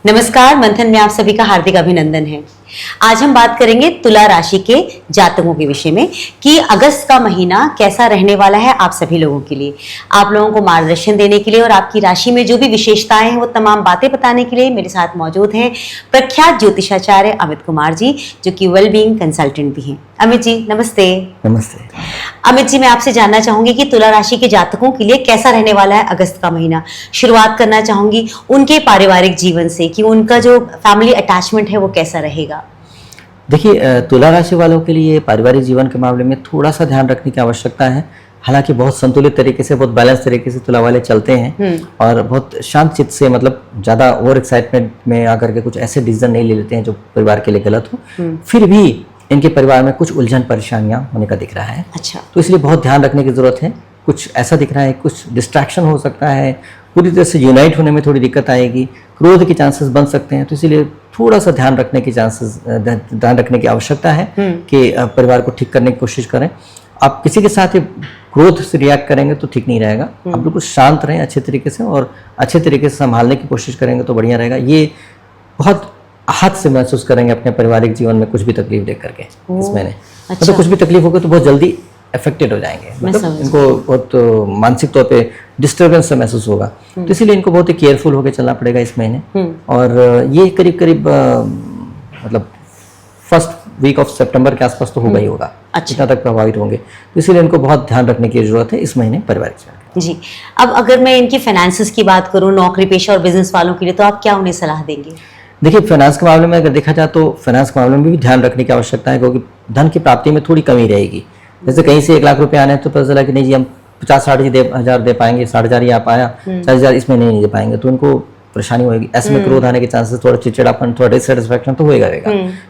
नमस्कार, मंथन में आप सभी का हार्दिक अभिनंदन है। आज हम बात करेंगे तुला राशि के जातकों के विषय में कि अगस्त का महीना कैसा रहने वाला है आप सभी लोगों के लिए। आप लोगों को मार्गदर्शन देने के लिए और आपकी राशि में जो भी विशेषताएं हैं वो तमाम बातें बताने के लिए मेरे साथ मौजूद हैं प्रख्यात ज्योतिषाचार्य अमित कुमार जी, जो कि वेल बीइंग कंसल्टेंट भी हैं। अमित जी नमस्ते। नमस्ते। अमित जी, मैं आपसे जानना चाहूंगी कि तुला राशि के जातकों के लिए कैसा रहने वाला है अगस्त का महीना। शुरुआत करना चाहूंगी उनके पारिवारिक जीवन से कि उनका जो फैमिली अटैचमेंट है वो कैसा रहेगा। देखिए, तुला राशि वालों के लिए पारिवारिक जीवन के मामले में थोड़ा सा ध्यान रखने की आवश्यकता है। हालांकि बहुत संतुलित तरीके से, बहुत बैलेंस तरीके से तुला वाले चलते हैं और बहुत शांत चित्त से, मतलब ज़्यादा ओवर एक्साइटमेंट में आकर के कुछ ऐसे डिसीजन नहीं ले लेते हैं जो परिवार के लिए गलत हो। फिर भी इनके परिवार में कुछ उलझन परेशानियां होने का दिख रहा है। अच्छा। तो इसलिए बहुत ध्यान रखने की जरूरत है। कुछ ऐसा दिख रहा है, कुछ डिस्ट्रैक्शन हो सकता है, पूरी तरह से यूनाइट होने में थोड़ी दिक्कत आएगी, क्रोध के चांसेस बन सकते हैं। तो इसीलिए थोड़ा सा ध्यान रखने की आवश्यकता है कि परिवार को ठीक करने की कोशिश करें। आप किसी के साथ क्रोध से रिएक्ट करेंगे तो ठीक नहीं रहेगा। आप बिल्कुल शांत रहें अच्छे तरीके से और अच्छे तरीके से संभालने की कोशिश करेंगे तो बढ़िया रहेगा। ये बहुत हाथ से महसूस करेंगे अपने पारिवारिक जीवन में कुछ भी तकलीफ देख करके इस महीने। अच्छा। मतलब कुछ भी तकलीफ होगी तो बहुत जल्दी अफेक्टेड हो जाएंगे, मतलब इनको बहुत मानसिक तौर पे डिस्टर्बेंस से महसूस होगा। तो इसीलिए इनको बहुत ही केयरफुल होकर चलना पड़ेगा इस महीने। और ये करीब करीब मतलब फर्स्ट वीक ऑफ सितंबर के आसपास तो होगा ही होगा। अच्छा। इतना तक प्रभावित होंगे, तो इसीलिए इनको बहुत ध्यान रखने की जरूरत है इस महीने पारिवारिक जीवन जी। अब अगर मैं इनकी फाइनेंसेस की बात करूं, नौकरी पेशा और बिजनेस वालों के लिए, तो आप क्या उन्हें सलाह देंगे? देखिए, फाइनेंस के मामले में अगर देखा जाए तो फाइनेंस के मामले में भी ध्यान रखने की आवश्यकता है, क्योंकि धन की प्राप्ति में थोड़ी कमी रहेगी। जैसे कहीं से 1 लाख रुपए आने तो पता चला कि नहीं जी हम 50-60 हजार दे पाएंगे, 60,000 ही आ पाया, 40,000 इस महीने नहीं दे पाएंगे, तो उनको परेशानी होगी। ऐसे में क्रोध आने के चांसेस, थोड़ा चिड़चिड़ापन, थोड़ा डिससेटिस्फैक्शन तो होएगा।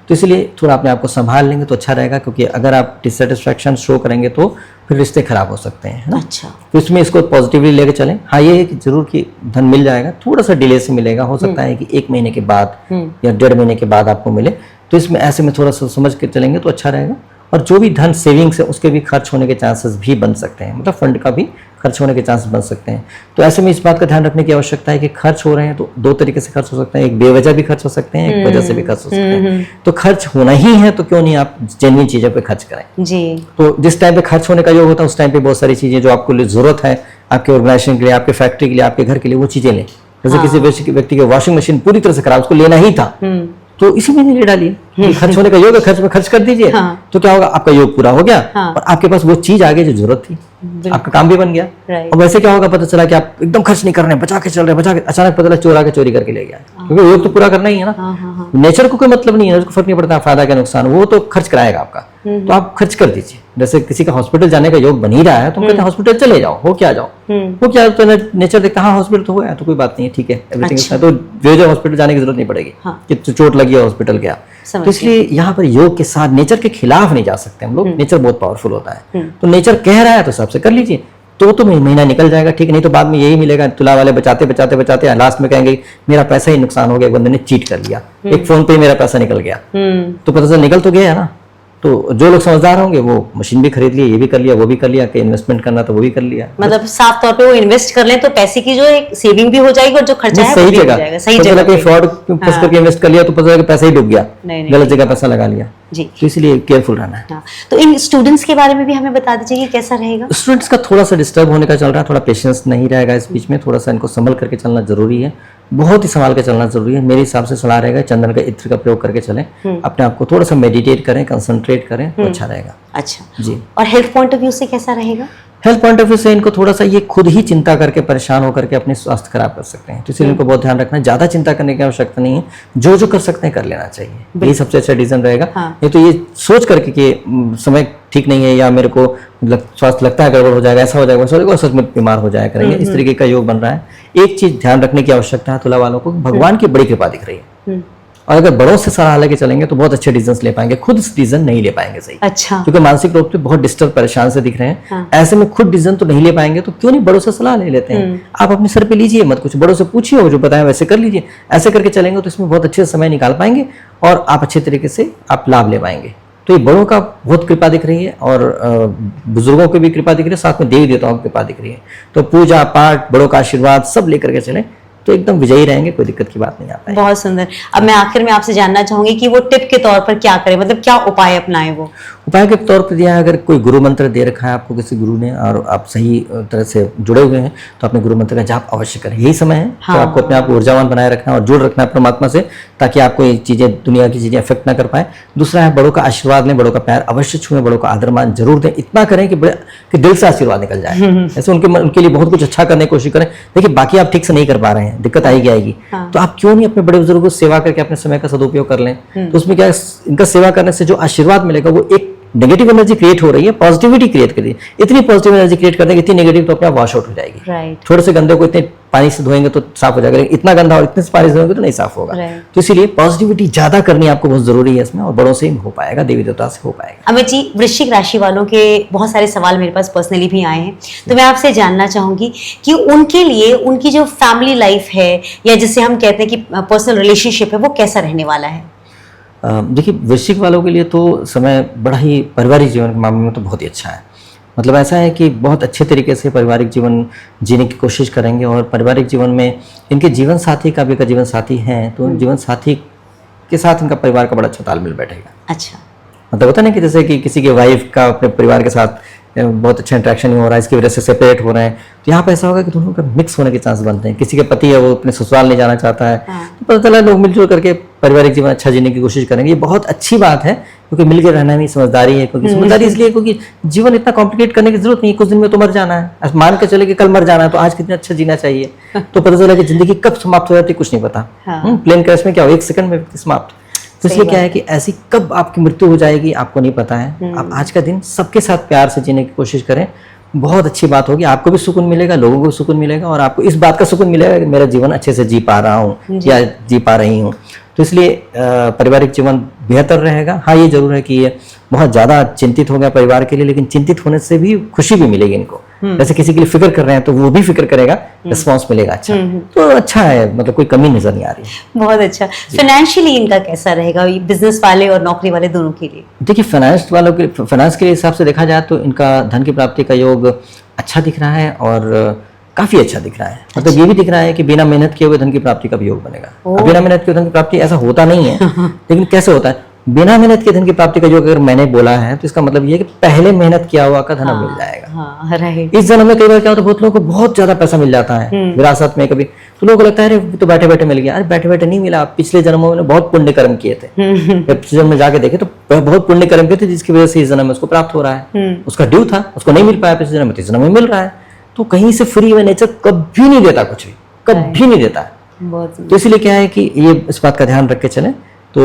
तो इसलिए थोड़ा अपने आप को संभाल लेंगे तो अच्छा रहेगा, क्योंकि अगर आप डिससेटिस्फैक्शन शो करेंगे तो फिर रिश्ते खराब हो सकते हैं, है ना। अच्छा। तो इसमें इसको पॉजिटिवली लेके चलें। हाँ, ये है कि जरूर कि धन मिल जाएगा, थोड़ा सा डिले से मिलेगा। हो सकता है कि 1 महीने के बाद या 1.5 महीने के बाद आपको मिले। तो इसमें ऐसे में थोड़ा सा समझ के चलेंगे तो अच्छा रहेगा। और जो भी धन सेविंग्स है उसके भी खर्च होने के चांसेस भी बन सकते हैं, मतलब फंड का भी खर्च होने के चांसेस बन सकते हैं। तो ऐसे में इस बात का ध्यान रखने की आवश्यकता है कि खर्च हो रहे हैं तो 2 तरीके से खर्च हो सकते हैं। एक बेवजह भी खर्च हो सकते हैं, एक वजह से भी खर्च हो सकते हैं। तो खर्च होना ही है तो क्यों नहीं आप जेन्युइन चीजों पे खर्च करें जी। तो जिस टाइम पे खर्च होने का योग होता है उस टाइम पे बहुत सारी चीजें जो आपको जरूरत है, आपके ऑर्गेनाइजेशन के लिए, आपके फैक्ट्री के लिए, आपके घर के लिए, वो चीजें लें। जैसे किसी व्यक्ति की वॉशिंग मशीन पूरी तरह से खराब, उसको लेना ही था तो इसी महीने ले डालिए। खर्च होने का योग है, खर्च में खर्च कर दीजिए। तो क्या होगा, आपका योग पूरा हो गया और आपके पास वो चीज आ गई जो जरूरत थी, आपका काम भी बन गया। और वैसे क्या होगा, पता चला कि आप एकदम खर्च नहीं कर रहे हैं, बचा के चल रहे हैं, बचा के, अचानक पता चला चोर आके चोरी करके ले गया। क्योंकि योग तो पूरा करना ही है ना। नेचर को कोई मतलब नहीं है, उसको फर्क नहीं पड़ता फायदा क्या नुकसान, वो तो खर्च कराएगा आपका। तो आप खर्च कर दीजिए। जैसे किसी का हॉस्पिटल जाने का योग बन ही रहा है तो हम कहते हैं हॉस्पिटल चले जाओ, हो क्या जाओ, वो क्या तो नेचर देखता है, हाँ हॉस्पिटल तो हुआ है तो कोई बात नहीं है, ठीक है, एवरीथिंग। तो जो हॉस्पिटल जाने की जरूरत नहीं पड़ेगी कि चोट लगी है हॉस्पिटल गया। तो इसलिए यहाँ पर योग के साथ नेचर के खिलाफ नहीं जा सकते हम लोग। नेचर बहुत पावरफुल होता है, तो नेचर कह रहा है तो सबसे कर लीजिए। तो महीना निकल जाएगा, ठीक। नहीं तो बाद में यही मिलेगा, तुला वाले बचाते बचाते बचाते लास्ट में कहेंगे मेरा पैसा ही नुकसान हो गया, बंदे ने चीट कर लिया, एक फोन पे मेरा पैसा निकल गया। तो पता चला निकल तो गया है ना। तो जो लोग समझदार होंगे वो मशीन भी खरीद लिए, ये भी कर लिया, वो भी कर लिया, कि इन्वेस्टमेंट करना तो वो भी कर लिया। मतलब साफ तौर पे वो इन्वेस्ट कर लें तो पैसे की जो एक सेविंग भी हो जाएगी और जो खर्चा है सही जगह, सही जगह पे। फ्रॉड फंस करके इन्वेस्ट कर लिया तो पता चला कि पैसा ही डूब गया, गलत जगह पैसा लगा लिया जी। तो इसलिए केयरफुल रहना है। तो इन स्टूडेंट्स के बारे में भी हमें बता दीजिए कि कैसा रहेगा। स्टूडेंट्स का थोड़ा सा डिस्टर्ब होने का चल रहा है, थोड़ा पेशेंस नहीं रहेगा इस बीच में, थोड़ा सा इनको संभल करके चलना जरूरी है, बहुत ही संभाल के चलना जरूरी है। मेरे हिसाब से सलाह रहेगा चंदन का इत्र का प्रयोग करके चलें, अपने आप को थोड़ा सा मेडिटेट करें, कंसंट्रेट करें तो अच्छा रहेगा। अच्छा जी। और हेल्थ पॉइंट ऑफ व्यू से कैसा रहेगा? हेल्थ पॉइंट ऑफ व्यू से इनको थोड़ा सा ये खुद ही चिंता करके परेशान होकर के अपने स्वास्थ्य खराब कर सकते हैं, तो इसलिए इनको बहुत ध्यान रखना है। ज्यादा चिंता करने की आवश्यकता नहीं है, जो कर सकते हैं कर लेना चाहिए, यही सबसे अच्छा डिसीजन रहेगा। नहीं तो ये सोच करके कि समय ठीक नहीं है या मेरे को स्वास्थ्य लगता है गड़बड़ हो जाएगा, ऐसा हो जाएगा, वैसा हो जाएगा, सच में बीमार हो जाया करेंगे, इस तरीके का योग बन रहा है। एक चीज ध्यान रखने की आवश्यकता है तुला वालों को, भगवान की बड़ी कृपा दिख रही है। और अगर बड़ों से सलाह लेके चलेंगे तो बहुत अच्छे डिसीजन ले पाएंगे, खुद डिसीजन नहीं ले पाएंगे सही। अच्छा। क्योंकि मानसिक रूप से बहुत डिस्टर्ब परेशान से दिख रहे हैं। ऐसे में खुद डिसीजन तो नहीं ले पाएंगे तो क्यों नहीं बड़ों से सलाह ले लेते हैं। आप अपने सर पे लीजिए मत, कुछ बड़ों से पूछिए, वो जो बताएं वैसे कर लीजिए। ऐसे करके चलेंगे तो इसमें बहुत अच्छे समय निकाल पाएंगे और आप अच्छे तरीके से आप लाभ ले पाएंगे। तो ये बड़ों का बहुत कृपा दिख रही है और बुजुर्गों की भी कृपा दिख रही है, साथ में देवी देवताओं की कृपा दिख रही है। तो पूजा पाठ, बड़ों का आशीर्वाद सब लेकर के चलें तो एकदम विजयी रहेंगे, कोई दिक्कत की बात नहीं आता है। बहुत सुंदर। अब मैं आखिर में आपसे जानना चाहूंगी कि वो टिप के तौर पर क्या करें, मतलब क्या उपाय अपनाएं वो? उपाय के तौर पर दिया है, अगर कोई गुरु मंत्र दे रखा है आपको किसी गुरु ने और आप सही तरह से जुड़े हुए हैं तो अपने गुरु मंत्र का जाप अवश्य करें। यही समय है हाँ। तो आपको अपने आप को ऊर्जावान बनाए रखना और जुड़ रखना है परमात्मा से, ताकि आपको ये चीजें, दुनिया की चीजें अफेक्ट ना कर पाए। दूसरा है बड़ों का आशीर्वाद लें, बड़ों का प्यार अवश्य छुएं, बड़ों का आदर मान जरूर दें। इतना करें कि दिल से आशीर्वाद निकल जाए। ऐसे उनके लिए बहुत कुछ अच्छा करने की कोशिश करें। देखिए बाकी आप ठीक से नहीं कर पा रहे हैं, दिक्कत आएगी। हाँ। तो आप क्यों नहीं अपने बड़े बुजुर्गों को सेवा करके अपने समय का सदुपयोग कर लें। तो उसमें क्या है, इनका सेवा करने से जो आशीर्वाद मिलेगा वो एक नेगेटिव एनर्जी क्रिएट हो रही है, पॉजिटिविटी क्रिएट करिए। इतनी पॉजिटिव एनर्जी क्रिएट कर देंगे, इतनी नेगेटिव तो अपने आप वॉश आउट हो जाएगी। राइट। थोड़े से गंदे को इतने पानी से धोएंगे तो साफ हो जाएगा, लेकिन इतना गंदा और इतने से पानी से धोएंगे तो नहीं साफ होगा। Right. तो इसीलिए पॉजिटिविटी ज्यादा करनी आपको बहुत जरूरी है इसमें, और बड़ों से ही हो पाएगा, देवी देवता से हो पाएगा। अमित जी, वृश्चिक राशि वालों के बहुत सारे सवाल मेरे पास पर्सनली भी आए हैं, तो मैं आपसे जानना चाहूंगी कि उनके लिए उनकी जो फैमिली लाइफ है या जिसे हम कहते हैं कि पर्सनल रिलेशनशिप है, वो कैसा रहने वाला है? देखिए वृश्चिक वालों के लिए तो समय बड़ा ही पारिवारिक जीवन के मामले में तो बहुत ही अच्छा है। मतलब ऐसा है कि बहुत अच्छे तरीके से पारिवारिक जीवन जीने की कोशिश करेंगे, और पारिवारिक जीवन में इनके जीवन साथी का भी अगर जीवन साथी हैं तो उन जीवन साथी के साथ इनका परिवार का बड़ा अच्छा तालमेल बैठेगा। अच्छा। मतलब होता नहीं कि जैसे कि किसी के वाइफ का अपने परिवार के साथ बहुत अच्छा इंटरेक्शन नहीं हो रहा है, इसकी वजह से सेपरेट हो रहे हैं, तो यहाँ पे ऐसा होगा कि दोनों का मिक्स होने के चांस बनते हैं। किसी के पति है वो अपने ससुराल नहीं जाना चाहता है, तो पता चला लोग मिलजुल करके पारिवारिक जीवन अच्छा जीने की कोशिश करेंगे। ये बहुत अच्छी बात है, क्योंकि मिलकर रहना में समझदारी है। क्योंकि समझदारी इसलिए क्योंकि जीवन इतना कॉम्प्लिकेट करने की जरूरत नहीं है। कुछ दिन में तो मर जाना है, मान के चले कि कल मर जाना है, तो आज कितना अच्छा जीना चाहिए। तो पता चला कि जिंदगी कब समाप्त हो जाती है कुछ नहीं पता। प्लेन क्रैश में क्या हो, 1 सेकंड में समाप्त। तो इसलिए क्या है कि ऐसी कब आपकी मृत्यु हो जाएगी आपको नहीं पता है। आप आज का दिन सबके साथ प्यार से जीने की कोशिश करें, बहुत अच्छी बात होगी। आपको भी सुकून मिलेगा, लोगों को भी सुकून मिलेगा, और आपको इस बात का सुकून मिलेगा कि मेरा जीवन अच्छे से जी पा रहा हूँ या जी पा रही हूँ। तो इसलिए पारिवारिक जीवन बेहतर रहेगा। हाँ, ये जरूर है कि ये बहुत ज्यादा चिंतित हो गया परिवार के लिए, लेकिन चिंतित होने से भी खुशी भी मिलेगी इनको। जैसे किसी के लिए फिक्र कर रहे हैं तो वो भी फिक्र करेगा, रिस्पॉन्स मिलेगा अच्छा। तो अच्छा है, मतलब कोई कमी नजर नहीं आ रही है। बहुत अच्छा। फाइनेंशियली इनका कैसा रहेगा, बिजनेस वाले और नौकरी वाले दोनों के लिए? देखिए फाइनेंस के हिसाब से देखा जाए तो इनका धन की प्राप्ति का योग अच्छा दिख रहा है, और काफी अच्छा दिख रहा है। मतलब ये भी दिख रहा है कि बिना मेहनत किए हुए धन की प्राप्ति का भी योग बनेगा। अब बिना मेहनत किए धन की प्राप्ति ऐसा होता नहीं है, लेकिन कैसे होता है, बिना मेहनत के धन की प्राप्ति का योग अगर मैंने बोला है तो इसका मतलब ये है कि पहले मेहनत किया हुआ का धन मिल जाएगा। हाँ, राइट। इस जन्म में कई बार क्या होता है, बहुत लोगों को बहुत ज्यादा पैसा मिल जाता है विरासत में कभी, तो लोगों को लगता है अरे तो बैठे बैठे मिल गया। अरे बैठे बैठे नहीं मिला, पिछले जन्मों में बहुत पुण्य कर्म किए थे। पिछले जन्म में जाके देखे तो बहुत पुण्य कर्म किए थे, जिसकी वजह से इस जन्म में उसको प्राप्त हो रहा है। उसका ड्यू था, उसको नहीं मिल पाया पिछले जन्म में, इस जन्म में मिल रहा है। तो कहीं से फ्री हुए नेचर कभी नहीं देता, कुछ भी कभी नहीं देता है। तो इसलिए क्या है कि ये इस बात का ध्यान रख के चले तो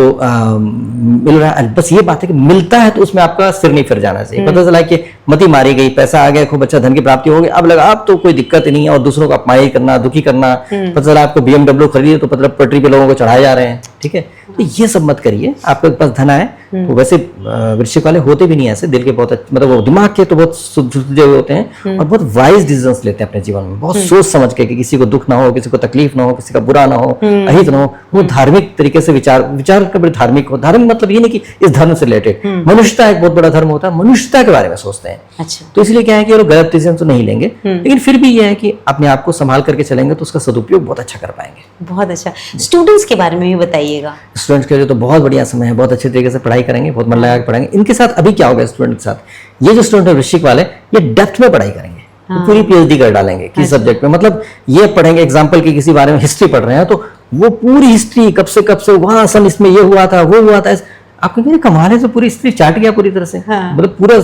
मिल रहा है। बस ये बात है कि मिलता है तो उसमें आपका सिर नहीं फिर जाना चाहिए। पता चला कि मती मारी गई, पैसा आ गया, खूब अच्छा धन की प्राप्ति हो गई, अब लगा अब तो कोई दिक्कत नहीं है, और दूसरों को अपमानित करना, दुखी करना। पता चला आपको BMW खरीदे तो मतलब पटरी पे लोगों को चढ़ाए जा रहे हैं। ठीक है, तो ये सब मत करिए। आपके पास धन आए तो वैसे वृश्चिक वाले होते भी नहीं ऐसे, दिल के बहुत मतलब वो दिमाग के तो बहुत सुलझे हुए होते हैं, और बहुत वाइज डिसीजंस लेते हैं अपने जीवन में, बहुत सोच समझ के कि किसी को दुख ना हो, किसी को तकलीफ ना हो, किसी का बुरा ना हो, अहित ना हो। वो धार्मिक तरीके से विचार का बड़े धार्मिक हो। धार्मिक मतलब ये नहीं कि इस धर्म से रिलेटेड, मनुष्यता एक बहुत बड़ा धर्म होता है, मनुष्यता के बारे में सोचते हैं। अच्छा। तो इसलिए क्या है कि ये लोग गलत डिसीजन तो नहीं लेंगे, लेकिन फिर भी ये है कि अपने आप को संभाल करके चलेंगे तो उसका सदुपयोग बहुत अच्छा कर पाएंगे। बहुत अच्छा। स्टूडेंट्स के बारे में भी बताइएगा। स्टूडेंट्स के लिए तो बहुत बढ़िया समय है, बहुत अच्छे तरीके से पढ़ाई करेंगे, बहुत मन लगा के पढ़ेंगे। इनके साथ अभी क्या होगा स्टूडेंट के साथ, ये जो स्टूडेंट है वृश्चिक वाले, ये डेप्थ में पढ़ाई करेंगे। पूरी PhD कर डालेंगे किसी सब्जेक्ट में। मतलब ये पढ़ेंगे एग्जाम्पल की किसी बारे में हिस्ट्री पढ़ रहे हैं तो वो पूरी हिस्ट्री कब से वहां असल इसमें ये हुआ था, वो हुआ था। आपको मेरे कमाल है, तो पूरी हिस्ट्री चाट गया पूरी तरह से। मतलब पूरा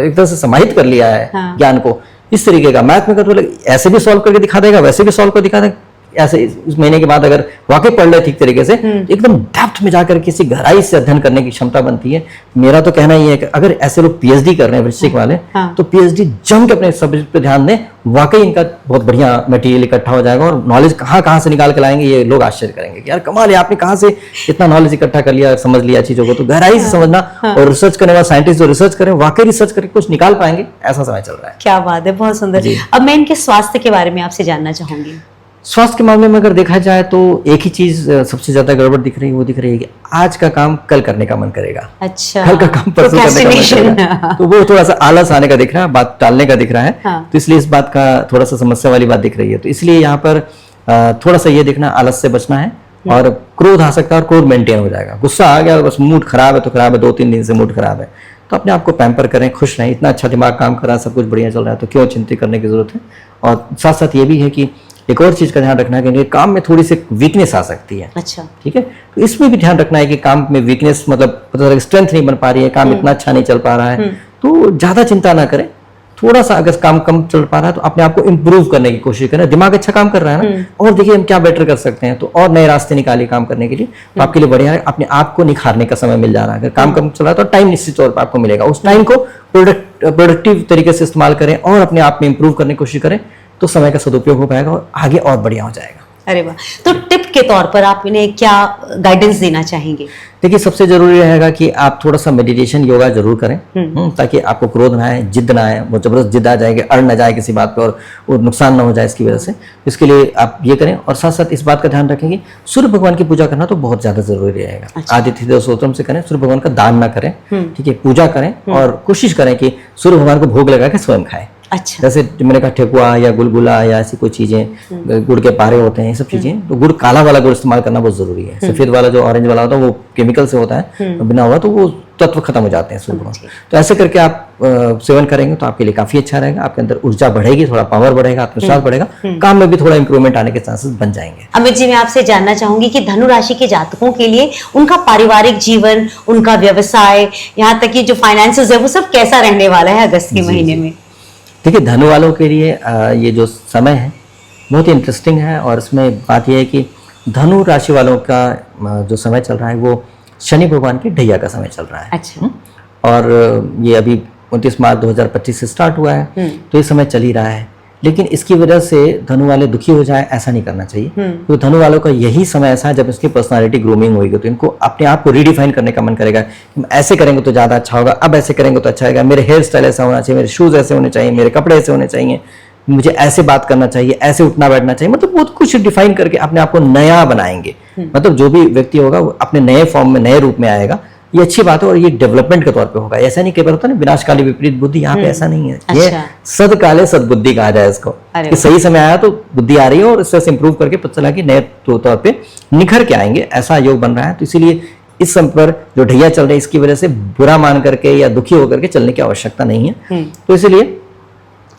एक तरह से समाहित कर लिया है ज्ञान को। इस तरीके का मैथ में कर तो ऐसे भी सॉल्व करके दिखा देगा, वैसे भी सॉल्व कर दिखा देगा। ऐसे इस महीने के बाद अगर वाकई पढ़ ले ठीक तरीके से, तो एकदम डेप्थ में जाकर किसी गहराई से अध्ययन करने की क्षमता बनती है। मेरा तो कहना ये है कि अगर ऐसे लोग PhD कर रहे हैं वृश्चिक वाले, तो PhD जम के अपने सब्जेक्ट पे ध्यान दें। वाकई इनका बहुत बढ़िया मटेरियल इकट्ठा हो जाएगा, और नॉलेज कहाँ से निकाल के लाएंगे ये लोग आश्चर्य करेंगे कि यार कमाल है, आपने कहाँ से इतना नॉलेज इकट्ठा कर लिया, समझ लिया चीजों को। तो गहराई से समझना, और रिसर्च करने वाला साइंटिस्ट जो रिसर्च करें वाकई रिसर्च करके कुछ निकाल पाएंगे, ऐसा समय चल रहा है। क्या बात है, बहुत सुंदर। अब मैं इनके स्वास्थ्य के बारे में आपसे जानना चाहूंगी। स्वास्थ्य के मामले में अगर देखा जाए तो एक ही चीज सबसे ज्यादा गड़बड़ दिख रही है, वो दिख रही है कि आज का काम कल करने का मन करेगा। अच्छा। कल का काम परसों करने का मन करेगा। तो वो थोड़ा सा आलस आने का दिख रहा है, बात टालने का दिख रहा है। तो इसलिए इस बात का थोड़ा सा समस्या वाली बात दिख रही है। तो इसलिए यहाँ पर थोड़ा सा ये देखना, आलस से बचना है, और क्रोध आ सकता है और क्रोध मेंटेन हो जाएगा। गुस्सा आ गया बस मूड खराब है तो खराब है, 2-3 दिन से मूड खराब है, तो अपने आप को पैम्पर करें, खुश रहें। इतना अच्छा दिमाग काम कर रहा है, सब कुछ बढ़िया चल रहा है, तो क्यों चिंतित करने की जरूरत है। और साथ साथ ये भी है कि एक और चीज का ध्यान रखना है कि काम में थोड़ी सी वीकनेस आ सकती है। अच्छा, ठीक है, तो इसमें भी ध्यान रखना है कि काम में वीकनेस मतलब स्ट्रेंथ नहीं बन पा रही है, काम इतना अच्छा नहीं चल पा रहा है, तो ज्यादा चिंता ना करें। थोड़ा सा अगर काम कम चल पा रहा है तो अपने आप को इम्प्रूव करने की कोशिश करें। दिमाग अच्छा काम कर रहा है ना, और देखिए हम क्या बेटर कर सकते हैं, तो और नए रास्ते निकालिए काम करने के लिए, तो आपके लिए बढ़िया है। अपने आप को निखारने का समय मिल जा रहा है। अगर काम कम चल रहा है तो टाइम निश्चित तौर पर आपको मिलेगा, उस टाइम को प्रोडक्टिव तरीके से इस्तेमाल करें और अपने आप में इंप्रूव करने की कोशिश करें, तो समय का सदुपयोग हो पाएगा और आगे और बढ़िया हो जाएगा। अरे वाह, तो टिप के तौर पर आप इन्हें क्या गाइडेंस देना चाहेंगे? देखिए, सबसे जरूरी रहेगा कि आप थोड़ा सा मेडिटेशन, योगा जरूर करें, ताकि आपको क्रोध ना आए, जिद ना आए, वो जबरदस्त जिद आ जाएगी, अड़ ना जाए किसी बात पे और वो नुकसान ना हो जाए इसकी वजह से। इसके लिए आप ये करें, और साथ साथ इस बात का ध्यान रखें कि सूर्य भगवान की पूजा करना तो बहुत ज्यादा जरूरी रहेगा। अच्छा। आदित्य हृदय स्तोत्रम से करें, सूर्य भगवान का दान ना करें, ठीक है, पूजा करें, और कोशिश करें कि सूर्य भगवान को भोग लगा के स्वयं खाएं। अच्छा, जैसे मैंने कहा ठेकुआ या गुलगुला या ऐसी कोई चीजें, गुड़ के पारे होते हैं, ये सब चीजें, तो गुड़, काला वाला गुड़ इस्तेमाल करना बहुत जरूरी है। सफेद वाला जो ऑरेंज वाला होता है वो केमिकल से होता है, बिना हुआ तो वो तत्व खत्म हो जाते हैं सूर्य भगवान। तो ऐसे करके आप सेवन करेंगे तो आपके लिए काफी अच्छा रहेगा। आपके अंदर ऊर्जा बढ़ेगी, थोड़ा पावर बढ़ेगा, आत्मविश्वास बढ़ेगा, काम में भी थोड़ा इंप्रूवमेंट आने के चांसेस बन जाएंगे। अमित जी, मैं आपसे जानना चाहूंगी कि धनु राशि के जातकों के लिए उनका पारिवारिक जीवन, उनका व्यवसाय, यहाँ तक कि जो फाइनेंसेस है, वो सब कैसा रहने वाला है अगस्त के महीने में? देखिए, धनु वालों के लिए ये जो समय है बहुत ही इंटरेस्टिंग है, और इसमें बात यह है कि धनु राशि वालों का जो समय चल रहा है वो शनि भगवान की ढैया का समय चल रहा है। अच्छा। और ये अभी 29 मार्च 2025 से स्टार्ट हुआ है, तो ये समय चल ही रहा है। लेकिन इसकी वजह से धनु वाले दुखी हो जाए, ऐसा नहीं करना चाहिए। तो धनु वालों का यही समय ऐसा है जब इसकी पर्सनालिटी ग्रूमिंग होगी, तो इनको अपने आप को रीडिफाइन करने का मन करेगा कि ऐसे करेंगे तो ज़्यादा अच्छा होगा, अब ऐसे करेंगे तो अच्छा होगा, मेरे हेयर स्टाइल ऐसा होना चाहिए, मेरे शूज़ ऐसे होने चाहिए, मेरे कपड़े ऐसे होने चाहिए, मुझे ऐसे बात करना चाहिए, ऐसे उठना बैठना चाहिए, मतलब बहुत कुछ डिफाइन करके अपने आप को नया बनाएंगे। मतलब जो भी व्यक्ति होगा वो अपने नए फॉर्म में, नए रूप में आएगा। ये अच्छी बात है, और ये डेवलपमेंट के तौर पे होगा। ऐसा नहीं, कई बार होता है ना विनाशकाली विपरीत बुद्धि, यहाँ पे ऐसा नहीं है। ये अच्छा। सदकाले सदबुद्धि कहा जाए इसको, कि सही समय आया तो बुद्धि आ रही है, और इससे इंप्रूव करके पता चला कि नए तौर पे निखर के आएंगे, ऐसा योग बन रहा है। तो इसीलिए इस समय पर जो ढैया चल रही है, इसकी वजह से बुरा मान करके या दुखी होकर के चलने की आवश्यकता नहीं है। तो इसलिए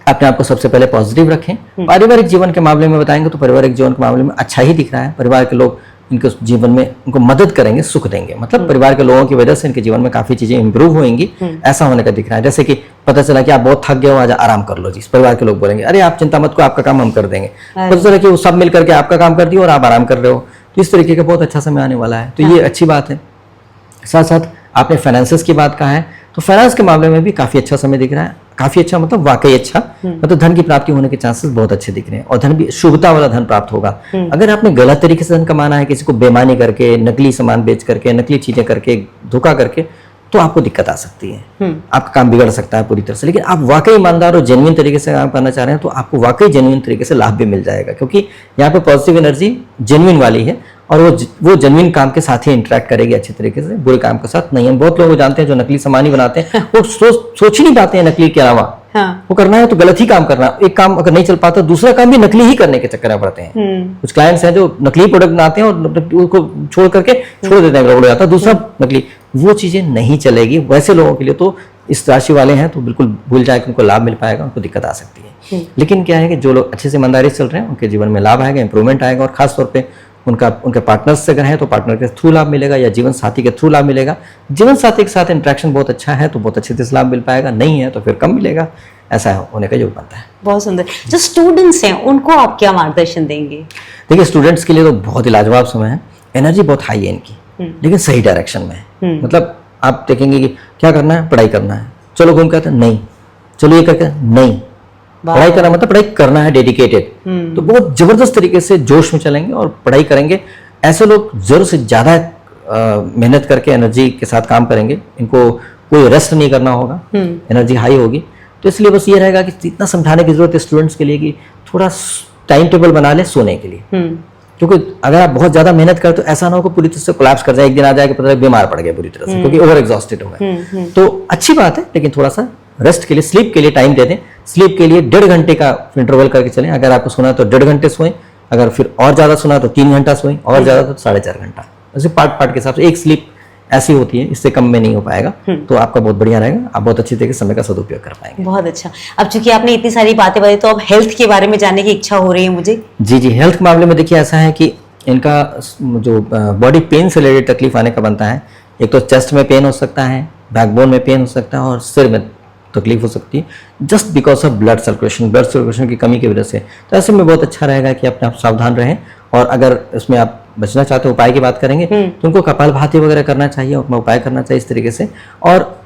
अपने आप को सबसे पहले पॉजिटिव रखें। पारिवारिक जीवन के मामले में बताएंगे तो पारिवारिक जीवन के मामले में अच्छा ही दिख रहा है। परिवार के लोग इनके जीवन में उनको मदद करेंगे, सुख देंगे, मतलब परिवार के लोगों की वजह से इनके जीवन में काफी चीजें इंप्रूव होंगी, ऐसा होने का दिख रहा है। जैसे कि पता चला कि आप बहुत थक गए हो, आज आराम कर लो जी, परिवार के लोग बोलेंगे अरे आप चिंता मत करो, आपका काम हम कर देंगे। पता चला कि वो सब मिल करके आपका काम कर दिया और आप आराम कर रहे हो, तो इस तरीके का बहुत अच्छा समय आने वाला है। तो ये अच्छी बात है। साथ साथ आपने फाइनेंसेस की बात कहा है, तो फाइनेंस के मामले में भी काफी अच्छा समय दिख रहा है। काफी अच्छा मतलब वाकई अच्छा, मतलब धन की प्राप्ति होने के चांसेस बहुत अच्छे दिख रहे हैं, और धन भी शुभता वाला धन प्राप्त होगा। अगर आपने गलत तरीके से धन कमाना है, किसी को बेईमानी करके, नकली सामान बेच करके, नकली चीजें करके, धोखा करके, तो आपको दिक्कत आ सकती है, आपका काम बिगड़ सकता है पूरी तरह से। लेकिन आप वाकई ईमानदार और जेन्युइन तरीके से काम करना चाह रहे हैं, तो आपको वाकई जेन्युइन तरीके से लाभ भी मिल जाएगा, क्योंकि यहाँ पे पॉजिटिव एनर्जी जेन्युइन वाली है, और वो जेन्युइन काम के साथ ही इंटरेक्ट करेगी अच्छे तरीके से, बुरे काम के साथ नहीं। हम बहुत लोग जानते हैं जो नकली सामान ही बनाते हैं, वो सोच ही नहीं पाते हैं नकली के अलावा। हाँ। वो करना है तो गलत ही काम करना, एक काम अगर नहीं चल पाता दूसरा काम भी नकली ही करने के चक्कर में पड़ते हैं। कुछ क्लाइंट्स हैं जो नकली प्रोडक्ट बनाते हैं और उसको छोड़ करके छोड़ देते हैं, गड़बड़ हो जाता है, दूसरा नकली, वो चीजें नहीं चलेगी। वैसे लोगों के लिए तो इस राशि वाले हैं तो बिल्कुल भूल जाए कि उनको लाभ मिल पाएगा, उनको दिक्कत आ सकती है। लेकिन क्या है कि जो लोग अच्छे से ईमानदारी से चल रहे हैं उनके जीवन में लाभ आएगा, इंप्रूवमेंट आएगा, और खासतौर पर उनके पार्टनर्स से अगर है तो पार्टनर के थ्रू लाभ मिलेगा, या जीवन साथी के थ्रू लाभ मिलेगा। जीवन साथी के साथ इंटरेक्शन बहुत अच्छा है तो बहुत अच्छे से लाभ मिल पाएगा, नहीं है तो फिर कम मिलेगा, ऐसा होने का योग बनता है। बहुत सुंदर। जो स्टूडेंट्स हैं उनको आप क्या मार्गदर्शन देंगे? देखिए, स्टूडेंट्स के लिए तो बहुत ही लाजवाब समय है, एनर्जी बहुत हाई है इनकी, लेकिन सही डायरेक्शन में है। मतलब आप देखेंगे कि क्या करना है, पढ़ाई करना है, चलो घूम के आते हैं, नहीं, चलो ये करके, नहीं, पढ़ाई करना मतलब पढ़ाई करना है, डेडिकेटेड, तो बहुत जबरदस्त तरीके से जोश में चलेंगे और पढ़ाई करेंगे। ऐसे लोग जरूर से ज्यादा मेहनत करके एनर्जी के साथ काम करेंगे, इनको कोई रेस्ट नहीं करना होगा, एनर्जी हाई होगी। तो इसलिए बस ये रहेगा कि इतना समझाने की जरूरत है स्टूडेंट्स के लिए कि थोड़ा टाइम टेबल बना ले सोने के लिए, क्योंकि अगर आप बहुत ज्यादा मेहनत करें तो ऐसा ना हो कि पूरी तरह से कोलैप्स कर जाए, एक दिन आ जाए कि पता बीमार पड़ गए पूरी तरह से, क्योंकि ओवर एग्जॉस्टेड हो गए। तो अच्छी बात है, लेकिन थोड़ा सा रेस्ट के लिए, स्लीप के लिए टाइम दे दें। स्लीप के लिए 1.5 घंटे का इंटरवल करके चलें। अगर आपको सोना है तो 1.5 घंटे सोएं, अगर फिर और ज़्यादा सोना तो 3 घंटा सोएं, और ज़्यादा तो 4.5 घंटा। ऐसे पार्ट पार्ट के हिसाब से एक स्लीप ऐसी होती है, इससे कम में नहीं हो पाएगा। तो आपका बहुत बढ़िया रहेगा, आप बहुत अच्छी तरीके से समय का सदुपयोग कर पाएंगे। बहुत अच्छा। अब चूंकि आपने इतनी सारी बातें बताई, तो अब हेल्थ के बारे में जानने की इच्छा हो रही है मुझे। जी जी, हेल्थ के मामले में देखिए ऐसा है कि इनका जो बॉडी पेन से रिलेटेड तकलीफ आने का बनता है, एक तो चेस्ट में पेन हो सकता है, बैकबोन में पेन हो सकता है, और सिर में तकलीफ हो सकती है, just because of blood circulation की कमी की वजह से। तो ऐसे में बहुत अच्छा रहेगा कि अपने आप सावधान रहें, और अगर इसमें आप बचना चाहते हो, उपाय की बात करेंगे तो उनको कपालभाति वगैरह करना चाहिए, अपना उपाय करना चाहिए इस तरीके से। और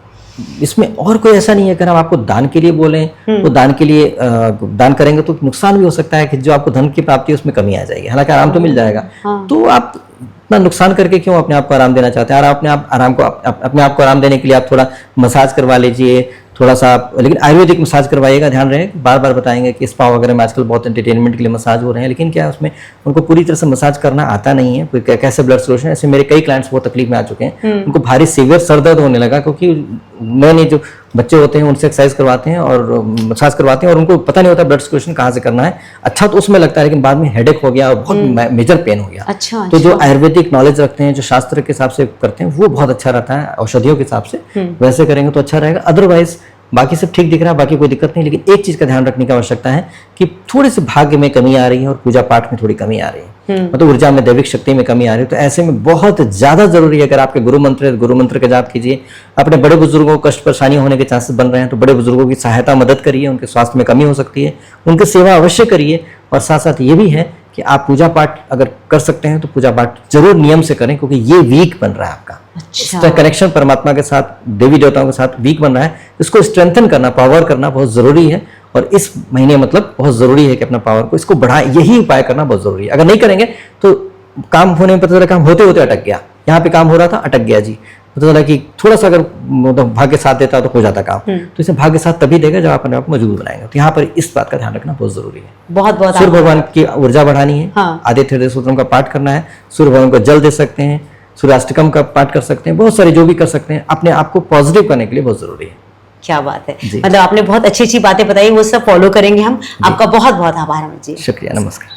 इसमें और कोई ऐसा नहीं है, अगर हम आपको दान के लिए बोलें तो दान के लिए दान करेंगे तो नुकसान भी हो सकता है कि जो आपको धन की प्राप्ति है उसमें कमी आ जाएगी, हालांकि आराम तो मिल जाएगा। तो आप इतना नुकसान करके क्यों अपने आप को आराम देना चाहते हैं? और अपने आप को आराम देने के लिए आप थोड़ा मसाज करवा लीजिए, थोड़ा सा, लेकिन आयुर्वेदिक मसाज करवाइएगा। ध्यान रहे, बार बार बताएंगे कि स्पा वगैरह में आजकल बहुत एंटरटेनमेंट के लिए मसाज हो रहे हैं, लेकिन क्या है उसमें उनको पूरी तरह से मसाज करना आता नहीं है। कैसे ब्लड सर्कुलेशन, ऐसे मेरे कई क्लाइंट्स बहुत तकलीफ में आ चुके हैं, उनको भारी सीवियर सर दर्द होने लगा, क्योंकि नए नए जो बच्चे होते हैं उनसे एक्सरसाइज करवाते हैं और मसाज करवाते हैं, और उनको पता नहीं होता ब्लड सर्कुलेशन कहाँ से करना है। अच्छा तो उसमें लगता है, लेकिन बाद में हेडेक हो गया और बहुत मेजर पेन हो गया। अच्छा, तो जो आयुर्वेदिक नॉलेज रखते हैं, जो शास्त्र के हिसाब से करते हैं, वो बहुत अच्छा रहता है। औषधियों के हिसाब से वैसे करेंगे तो अच्छा रहेगा। अदरवाइज बाकी सब ठीक दिख रहा है, बाकी कोई दिक्कत नहीं, लेकिन एक चीज का ध्यान रखने की आवश्यकता है कि थोड़े से भाग्य में कमी आ रही है और पूजा पाठ में थोड़ी कमी आ रही है, मतलब ऊर्जा में, दैविक शक्ति में कमी आ रही है। तो ऐसे में बहुत ज्यादा जरूरी है, अगर आपके गुरु मंत्र का जाप कीजिए। अपने बड़े बुजुर्गों को कष्ट परेशानी होने के चांसेस बन रहे हैं, तो बड़े बुजुर्गों की सहायता मदद करिए, उनके स्वास्थ्य में कमी हो सकती है, उनकी सेवा अवश्य करिए। और साथ साथ ये भी है कि आप पूजा पाठ अगर कर सकते हैं तो पूजा पाठ जरूर नियम से करें, क्योंकि ये वीक बन रहा है आपका। अच्छा। कनेक्शन परमात्मा के साथ, देवी देवताओं के साथ वीक बन रहा है, इसको स्ट्रेंथन करना, पावर करना बहुत जरूरी है। और इस महीने मतलब बहुत जरूरी है कि अपना पावर को, इसको बढ़ाएं, यही उपाय करना बहुत जरूरी है। अगर नहीं करेंगे तो काम होने में पता चला काम होते होते अटक गया, यहाँ पे काम हो रहा था अटक गया जी, पता चला कि थोड़ा सा अगर मतलब भाग्य साथ देता तो हो जाता काम। तो इसे भाग्य साथ तभी देगा जब आप अपने आप को मजबूत बनाएंगे। तो यहाँ पर इस बात का ध्यान रखना बहुत जरूरी है। बहुत बहुत सूर्य भगवान की ऊर्जा बढ़ानी है, आदित्य हृदय सूत्रम का पाठ करना है, सूर्य भगवान को जल दे सकते हैं, सूर्याष्टकम का पाठ कर सकते हैं, बहुत सारे जो भी कर सकते हैं, अपने आप को पॉजिटिव करने के लिए बहुत जरूरी है। क्या बात है, मतलब आपने बहुत अच्छी अच्छी बातें बताई, वो सब फॉलो करेंगे हम। आपका बहुत बहुत आभार अमित जी। शुक्रिया, नमस्कार।